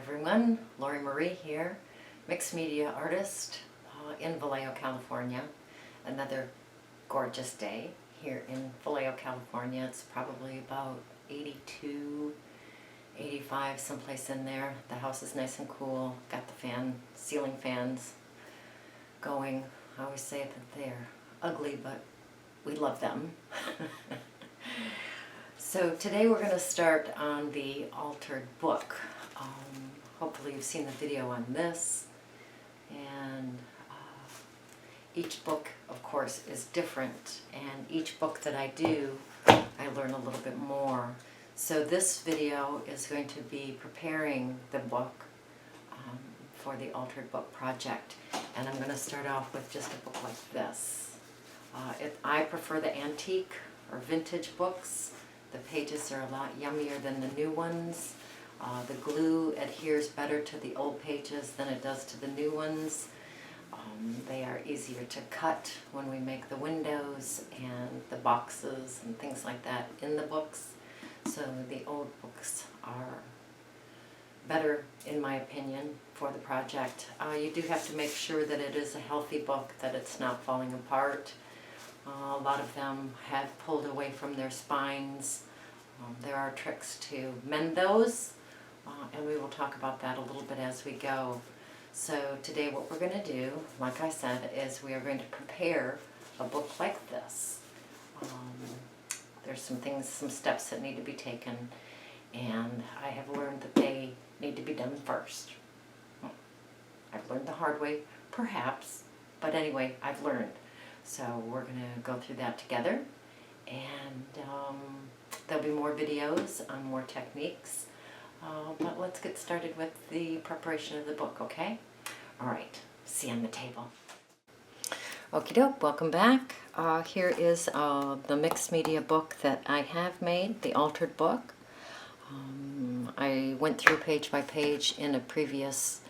everyone, LorriMarie here, mixed media artist in Vallejo, California. Another gorgeous day here in Vallejo, California. It's probably about 82, 85, someplace in there. The house is nice and cool. Got the ceiling fans going. I always say that they're ugly, but we love them. So today we're going to start on the altered book. Hopefully you've seen the video on this, and each book of course is different, and each book that I do I learn a little bit more. So this video is going to be preparing the book for the altered book project, and I'm going to start off with just a book like this. I prefer the antique or vintage books. The pages are a lot yummier than the new ones. The glue adheres better to the old pages than it does to the new ones. They are easier to cut when we make the windows and the boxes and things like that in the books. So the old books are better, in my opinion, for the project. You do have to make sure that it is a healthy book, that it's not falling apart. A lot of them have pulled away from their spines. There are tricks to mend those, and we will talk about that a little bit as we go. So today what we're going to do, like I said, is we are going to prepare a book like this. There's some steps that need to be taken, and I have learned that they need to be done first. I've learned the hard way, perhaps, but anyway, I've learned. So we're going to go through that together, and there'll be more videos on more techniques, but let's get started with the preparation of the book, okay? Alright, see you on the table. Okie doke, welcome back. Here is the mixed media book that I have made, the altered book. I went through page by page in a previous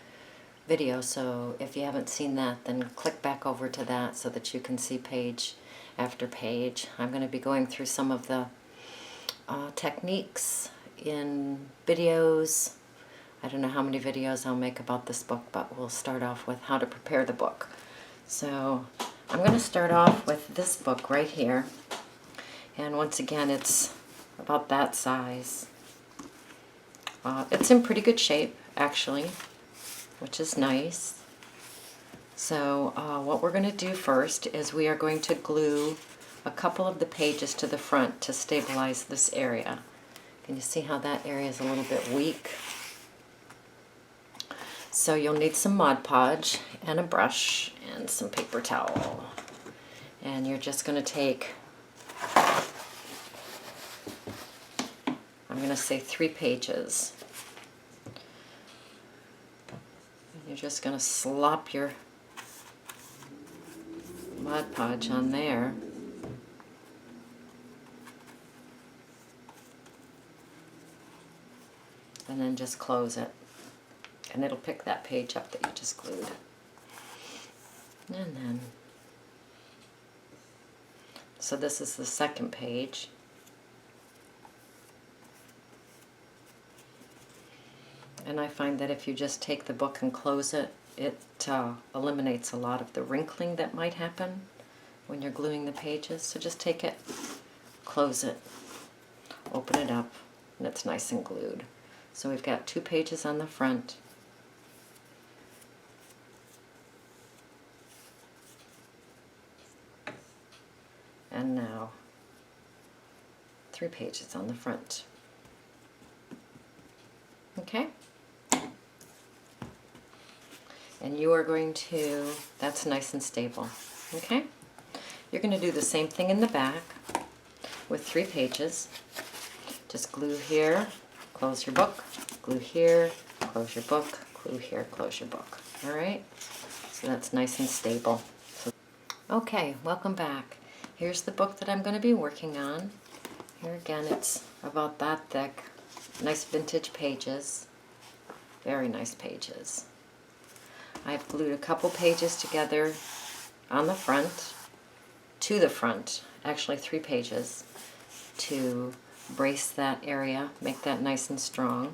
video, so if you haven't seen that, then click back over to that so that you can see page after page. I'm going to be going through some of the techniques in videos. I don't know how many videos I'll make about this book, but we'll start off with how to prepare the book. So I'm going to start off with this book right here, and once again it's about that size. It's in pretty good shape actually, which is nice. So what we're going to do first is we are going to glue a couple of the pages to the front to stabilize this area. Can you see how that area is a little bit weak? So you'll need some Mod Podge and a brush and some paper towel. And you're just going to take, I'm going to say 3 pages. You're just going to slop your Mod Podge on there. And then just close it. And it'll pick that page up that you just glued. And then, so this is the second page. And I find that if you just take the book and close it, it eliminates a lot of the wrinkling that might happen when you're gluing the pages. So just take it, close it, open it up, and it's nice and glued. So we've got 2 pages on the front. And now 3 pages on the front. Okay? And you are going to, that's nice and stable, okay? You're going to do the same thing in the back with 3 pages. Just glue here, close your book, glue here, close your book, glue here, close your book. All right? So that's nice and stable. Okay, welcome back. Here's the book that I'm going to be working on. Here again, it's about that thick. Nice vintage pages. Very nice pages. I've glued a couple pages together on the front, to the front, actually 3 pages, to brace that area, make that nice and strong.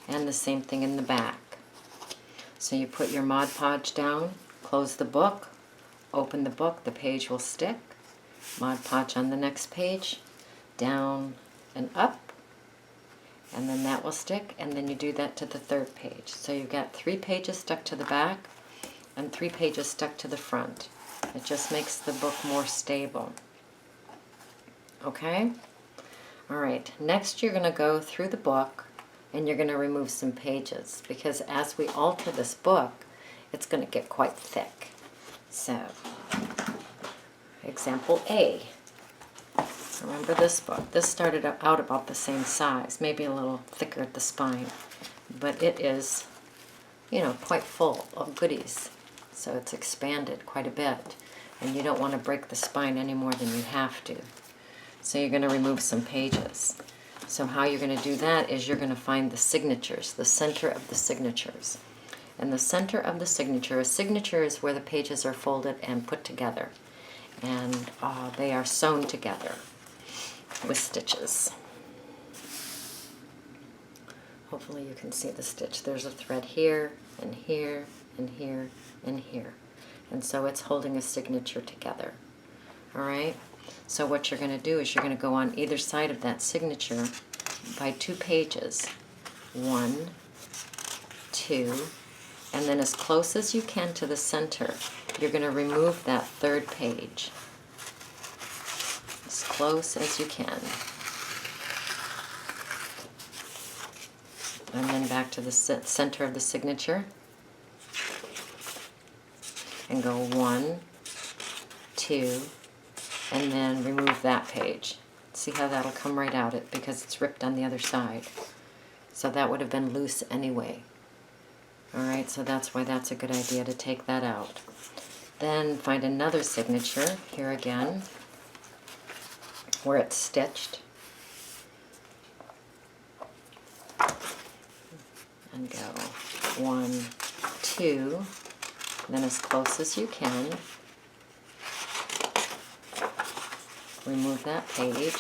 and the same thing in the back. So you put your Mod Podge down, close the book, open the book, the page will stick, Mod Podge on the next page, down and up, and then that will stick, and then you do that to the third page. So you've got 3 pages stuck to the back and 3 pages stuck to the front. It just makes the book more stable. Okay? Alright, next you're going to go through the book and you're going to remove some pages, because as we alter this book, it's going to get quite thick. So, example A. Remember this book. This started out about the same size, maybe a little thicker at the spine, but it is, you know, quite full of goodies. So it's expanded quite a bit, and you don't want to break the spine any more than you have to. So you're going to remove some pages. So how you're going to do that is you're going to find the signatures, the center of the signatures. And the center of the signature, a signature is where the pages are folded and put together. And they are sewn together with stitches. Hopefully you can see the stitch. There's a thread here, and here, and here, and here. And so it's holding a signature together. All right? So what you're going to do is you're going to go on either side of that signature by 2 pages. 1, 2, and then as close as you can to the center, you're going to remove that 3rd page. As close as you can. And then back to the center of the signature. And go 1, 2, and then remove that page. See how that'll come right out it because it's ripped on the other side. So that would have been loose anyway. Alright, so that's why that's a good idea to take that out. Then find another signature, here again, where it's stitched. And go 1, 2, then as close as you can. Remove that page.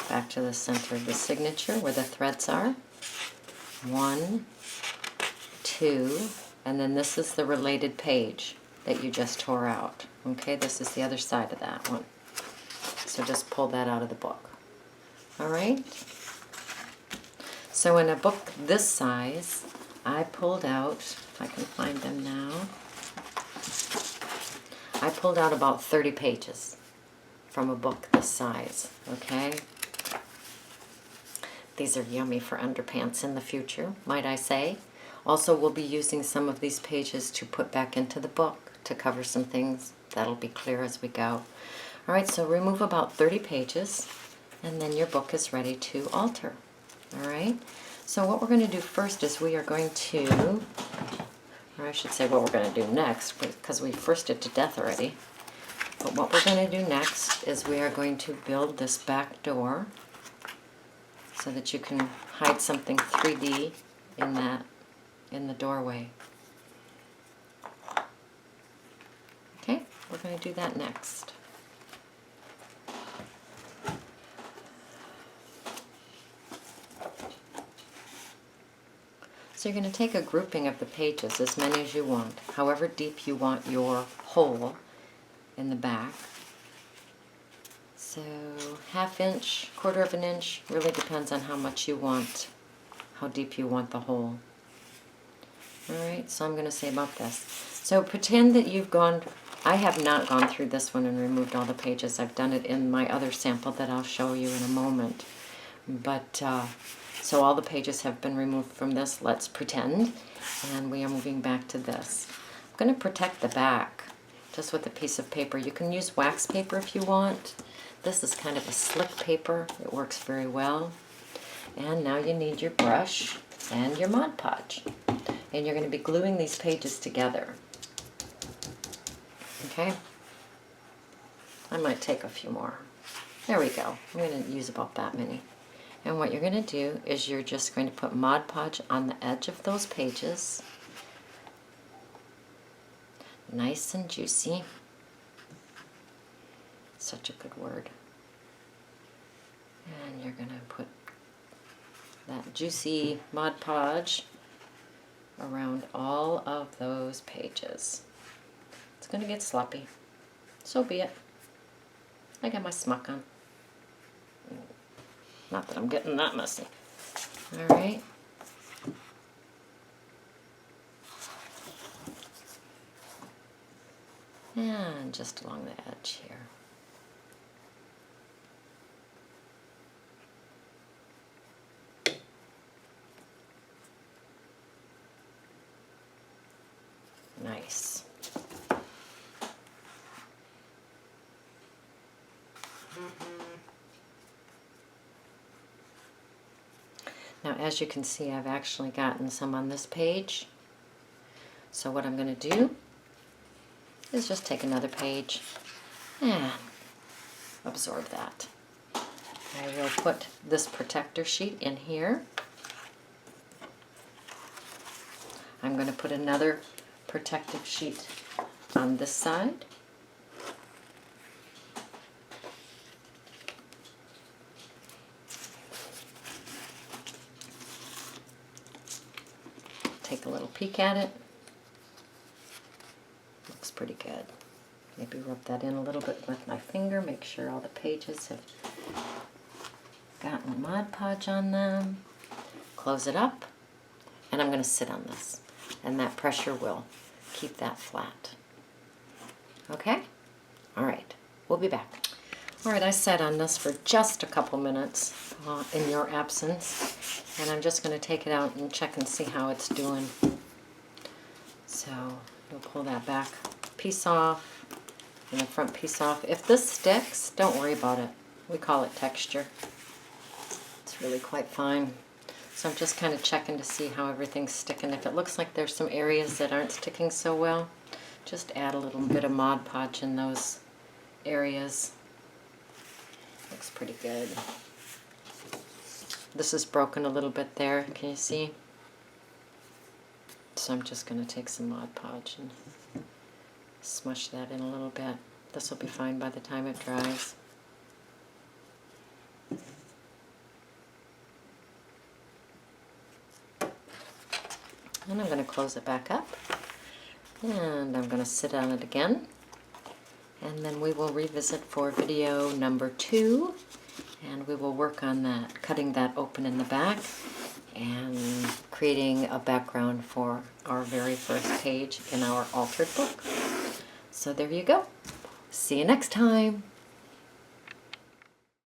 Back to the center of the signature where the threads are. 1, 2, and then this is the related page that you just tore out. Okay, this is the other side of that one. So just pull that out of the book. Alright? So in a book this size, I pulled out, if I can find them now, I pulled out about 30 pages from a book this size, okay? These are yummy for underpants in the future, might I say. Also, we'll be using some of these pages to put back into the book to cover some things. That'll be clear as we go. Alright, so remove about 30 pages, and then your book is ready to alter. Alright, so what we're going to do first is we are going to, or I should say what we're going to do next, because we first it to death already. But what we're going to do next is we are going to build this back door so that you can hide something 3D in the doorway. Okay, we're going to do that next. So you're going to take a grouping of the pages, as many as you want, however deep you want your hole in the back. So 1/2 inch, 1/4 of an inch, really depends on how much you want, how deep you want the hole. Alright, so I'm going to say about this. So pretend that you've gone, I have not gone through this one and removed all the pages. I've done it in my other sample that I'll show you in a moment. But, so all the pages have been removed from this, let's pretend, and we are moving back to this. I'm going to protect the back just with a piece of paper. You can use wax paper if you want. This is kind of a slick paper. It works very well. And now you need your brush and your Mod Podge. And you're going to be gluing these pages together. Okay? I might take a few more. There we go. I'm going to use about that many. And what you're going to do is you're just going to put Mod Podge on the edge of those pages. Nice and juicy. such a good word. And you're going to put that juicy Mod Podge around all of those pages. It's going to get sloppy. So be it. I got my smuck on. Not that I'm getting that messy. Alright. And just along the edge here. Nice. Now, as you can see, I've actually gotten some on this page. So what I'm going to do is just take another page and absorb that. I will put this protector sheet in here. I'm going to put another protective sheet on this side. Take a little peek at it. Looks pretty good. Maybe rub that in a little bit with my finger, make sure all the pages have gotten Mod Podge on them. Close it up, and I'm going to sit on this, and that pressure will keep that flat. Okay? Alright, we'll be back. Alright, I sat on this for just a couple minutes in your absence, and I'm just going to take it out and check and see how it's doing. So, you'll pull that back piece off and the front piece off. If this sticks, don't worry about it. We call it texture. It's really quite fine. So I'm just kind of checking to see how everything's sticking. If it looks like there's some areas that aren't sticking so well, just add a little bit of Mod Podge in those areas. Looks pretty good. This is broken a little bit there, can you see? So I'm just going to take some Mod Podge and smush that in a little bit. This will be fine by the time it dries. And I'm going to close it back up. And I'm going to sit on it again. And then we will revisit for video number 2. And we will work on that, cutting that open in the back and creating a background for our very first page in our altered book. So there you go. See you next time.